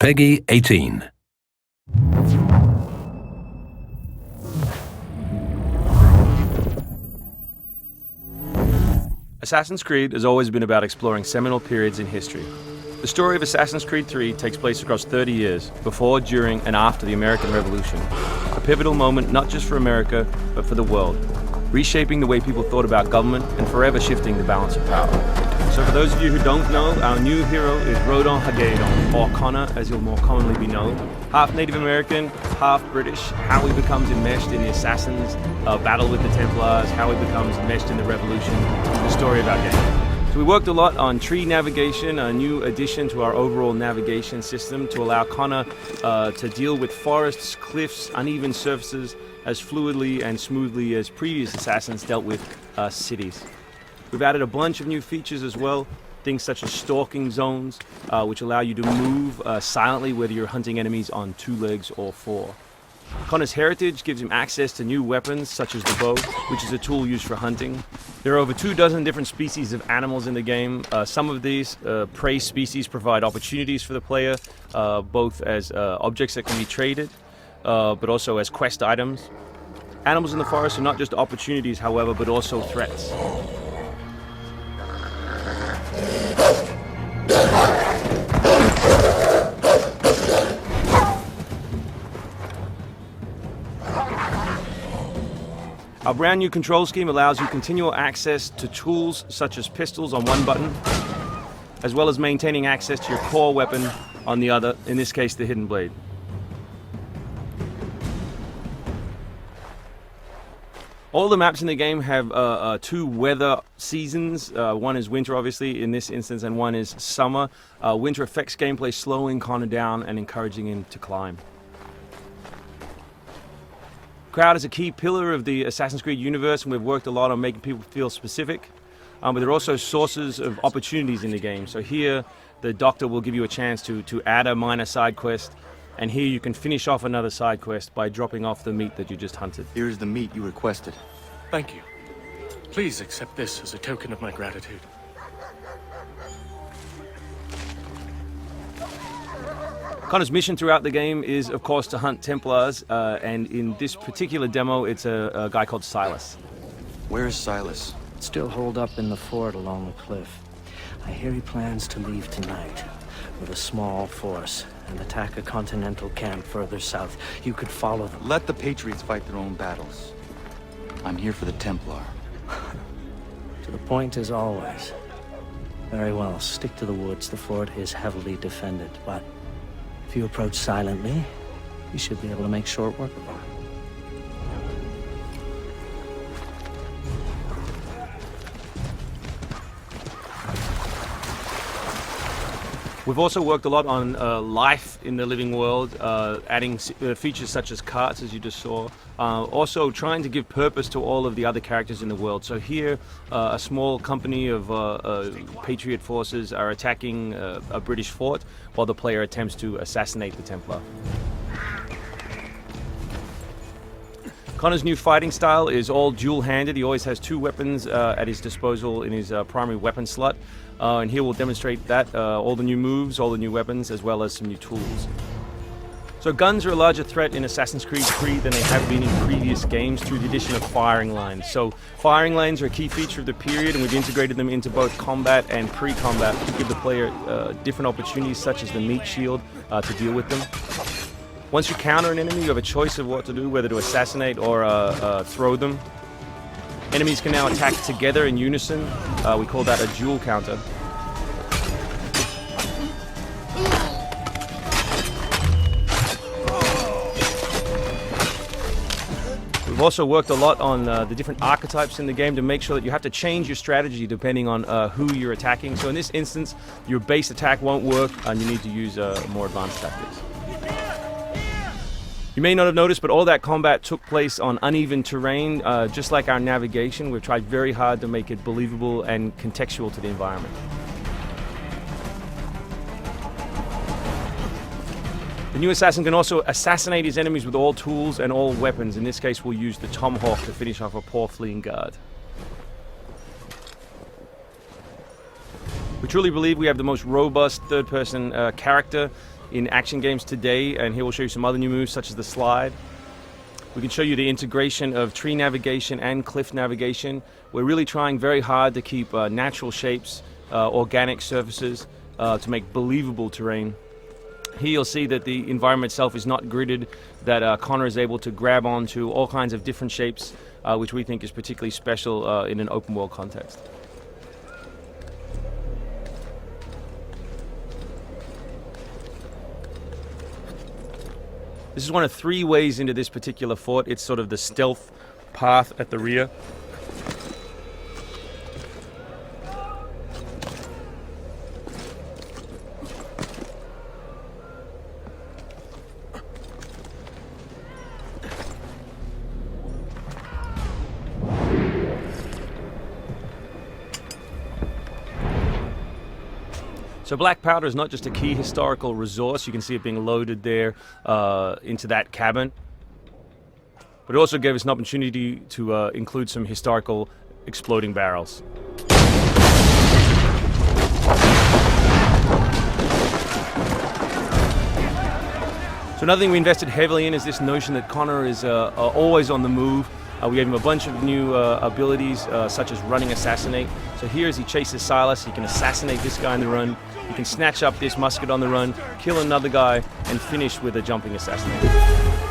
PEGI 18. Assassin's Creed has always been about exploring seminal periods in history. The story of Assassin's Creed 3 takes place across 30 years, before, during, and after the American Revolution. A pivotal moment not just for America, but for the world, reshaping the way people thought about government and forever shifting the balance of power. So for those of you who don't know, our new hero is Rodon Hagedon, or Connor as he'll more commonly be known. Half Native American, half British, how he becomes enmeshed in the Assassins' battle with the Templars, how he becomes enmeshed in the Revolution, the story of our game. So we worked a lot on tree navigation, a new addition to our overall navigation system to allow Connor to deal with forests, cliffs, uneven surfaces as fluidly and smoothly as previous Assassins dealt with cities. We've added a bunch of new features as well, things such as stalking zones, which allow you to move silently whether you're hunting enemies on 2 legs or 4. Connor's heritage gives him access to new weapons such as the bow, which is a tool used for hunting. There are over 24 different species of animals in the game. Some of these prey species provide opportunities for the player, both as objects that can be traded, but also as quest items. Animals in the forest are not just opportunities, however, but also threats. Our brand new control scheme allows you continual access to tools such as pistols on one button, as well as maintaining access to your core weapon on the other, in this case the Hidden Blade. All the maps in the game have 2 weather seasons. One is winter, obviously, in this instance, and one is summer. Winter affects gameplay, slowing Connor down and encouraging him to climb. Crowd is a key pillar of the Assassin's Creed universe, and we've worked a lot on making people feel specific. But there are also sources of opportunities in the game. So here, the Doctor will give you a chance to add a minor side quest, and here you can finish off another side quest by dropping off the meat that you just hunted. Here is the meat you requested. Thank you. Please accept this as a token of my gratitude. Connor's mission throughout the game is, of course, to hunt Templars, and in this particular demo, it's a guy called Silas. Where is Silas? Still holed up in the fort along the cliff. I hear he plans to leave tonight with a small force and attack a continental camp further south. You could follow them. Let the Patriots fight their own battles. I'm here for the Templar. To the point as always. Very well, stick to the woods. The fort is heavily defended, but if you approach silently, you should be able to make short work of them. We've also worked a lot on life in the living world, adding features such as carts, as you just saw. Also trying to give purpose to all of the other characters in the world. So here, a small company of Patriot forces are attacking a British fort while the player attempts to assassinate the Templar. Connor's new fighting style is all dual-handed. He always has 2 weapons at his disposal in his primary weapon slot. And here we'll demonstrate that, all the new moves, all the new weapons, as well as some new tools. So guns are a larger threat in Assassin's Creed 3 than they have been in previous games through the addition of firing lines. So firing lines are a key feature of the period, and we've integrated them into both combat and pre-combat to give the player different opportunities, such as the meat shield, to deal with them. Once you counter an enemy, you have a choice of what to do, whether to assassinate or throw them. Enemies can now attack together in unison. We call that a dual counter. We've also worked a lot on the different archetypes in the game to make sure that you have to change your strategy depending on who you're attacking. So in this instance, your base attack won't work and you need to use more advanced tactics. You may not have noticed, but all that combat took place on uneven terrain. Just like our navigation, we've tried very hard to make it believable and contextual to the environment. The new assassin can also assassinate his enemies with all tools and all weapons. In this case, we'll use the tomahawk to finish off a poor fleeing guard. We truly believe we have the most robust third-person character in action games today, and here we'll show you some other new moves such as the slide. We can show you the integration of tree navigation and cliff navigation. We're really trying very hard to keep natural shapes, organic surfaces, to make believable terrain. Here you'll see that the environment itself is not gridded, that Connor is able to grab onto all kinds of different shapes, which we think is particularly special in an open world context. This is one of 3 ways into this particular fort. It's sort of the stealth path at the rear. So black powder is not just a key historical resource. You can see it being loaded there into that cabin. But it also gave us an opportunity to include some historical exploding barrels. So another thing we invested heavily in is this notion that Connor is always on the move. We gave him a bunch of new abilities, such as running assassinate. So here as he chases Silas, he can assassinate this guy on the run. He can snatch up this musket on the run, kill another guy, and finish with a jumping assassinate.